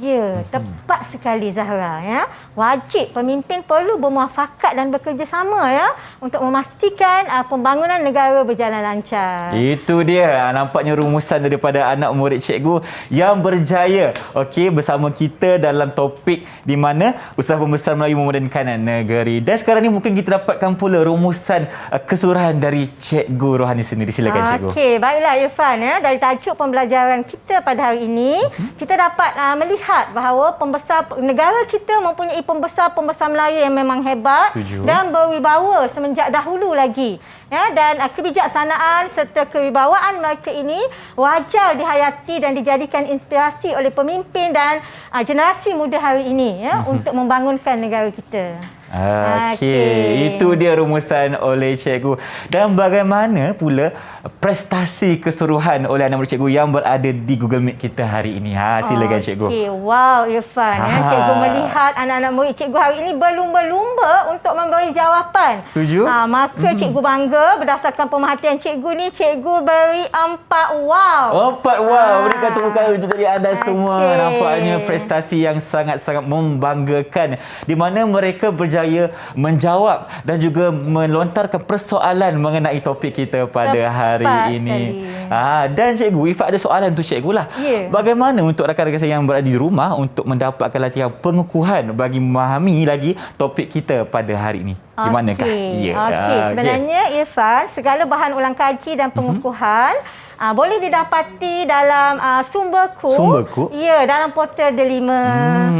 Ya, tepat sekali Zahra, ya. Wajib pemimpin perlu bermuafakat dan bekerjasama, ya, untuk memastikan pembangunan negara berjalan lancar. Itu dia, nampaknya rumusan daripada anak murid cikgu yang berjaya, okey, bersama kita dalam topik di mana Usaha Pembesar Melayu Memodernkan Negeri. Dan sekarang ni mungkin kita dapatkan pula rumusan keseluruhan dari Cikgu Rohani sendiri. Silakan cikgu. Okey, baiklah Irfan, ya. Dari tajuk pembelajaran kita pada hari ini, kita dapat melihat bahawa negara kita mempunyai pembesar-pembesar Melayu yang memang hebat. Setuju. Dan berwibawa semenjak dahulu lagi. Ya, dan kebijaksanaan serta kewibawaan mereka ini wajar dihayati dan dijadikan inspirasi oleh pemimpin dan generasi muda hari ini, ya, untuk membangunkan negara kita. Okey, itu dia rumusan oleh cikgu. Dan bagaimana pula prestasi keseluruhan oleh anak murid cikgu yang berada di Google Meet kita hari ini? Silakan cikgu. Okey, wow Irfan. Cikgu melihat anak-anak murid cikgu hari ini berlumba-lumba untuk memberi jawapan. Setuju? Maka cikgu bangga berdasarkan pemerhatian cikgu ni, cikgu beri 4 wow. 4 wow. Berikan tepukan untuk dari anda semua. Okey. Nampaknya prestasi yang sangat-sangat membanggakan di mana mereka berjaya menjawab dan juga melontarkan persoalan mengenai topik kita pada hari ini. Dan cikgu, Ifat ada soalan untuk cikgu lah. Ya. Bagaimana untuk rakan-rakan saya yang berada di rumah untuk mendapatkan latihan pengukuhan bagi memahami lagi topik kita pada hari ini? Di manakah? Okey, sebenarnya Irfan, segala bahan ulang kaji dan pengukuhan boleh didapati dalam sumberku. Sumberku? Ya, dalam portal Delima.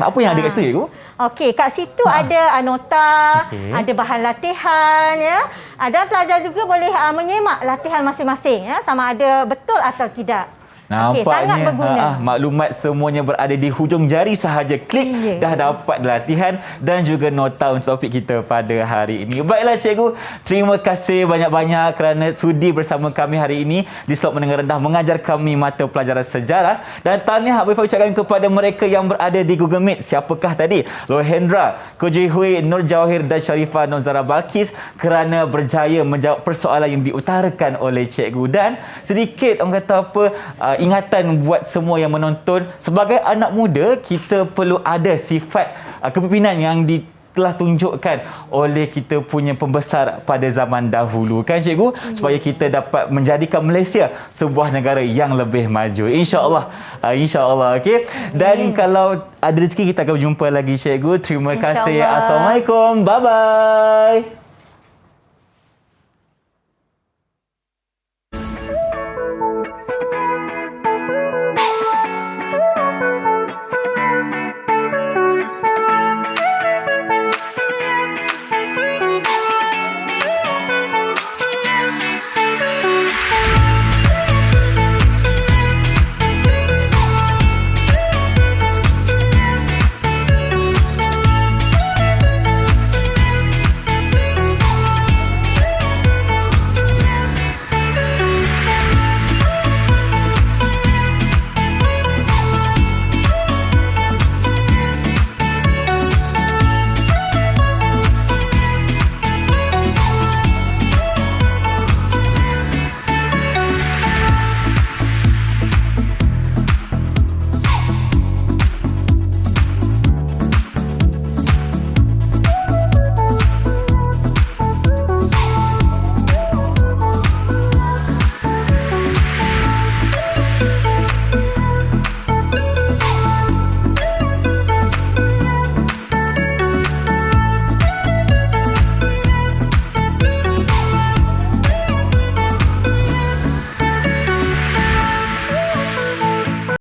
Apa yang ada kat situ, cikgu? Okey, kat situ ada nota, ada bahan latihan ya. Dan pelajar juga boleh menyemak latihan masing-masing ya, sama ada betul atau tidak. Okey, sangat berguna. Maklumat semuanya berada di hujung jari sahaja. Klik, dah dapat latihan dan juga nota untuk topik kita pada hari ini. Baiklah cikgu, terima kasih banyak-banyak kerana sudi bersama kami hari ini di slot menengah rendah mengajar kami mata pelajaran sejarah. Dan tahniah boleh ucapkan kepada mereka yang berada di Google Meet. Siapakah tadi? Lohendra, Ko Jui Hui, Nur Jawahir dan Sharifah Nozara Balkis kerana berjaya menjawab persoalan yang diutarakan oleh cikgu. Dan sedikit orang kata apa, ingatan buat semua yang menonton, sebagai anak muda kita perlu ada sifat kepimpinan yang telah tunjukkan oleh kita punya pembesar pada zaman dahulu, kan cikgu, supaya kita dapat menjadikan Malaysia sebuah negara yang lebih maju, insya-Allah. Insya-Allah. Okey, dan kalau ada rezeki kita akan berjumpa lagi cikgu. Terima kasih. Assalamualaikum, bye bye.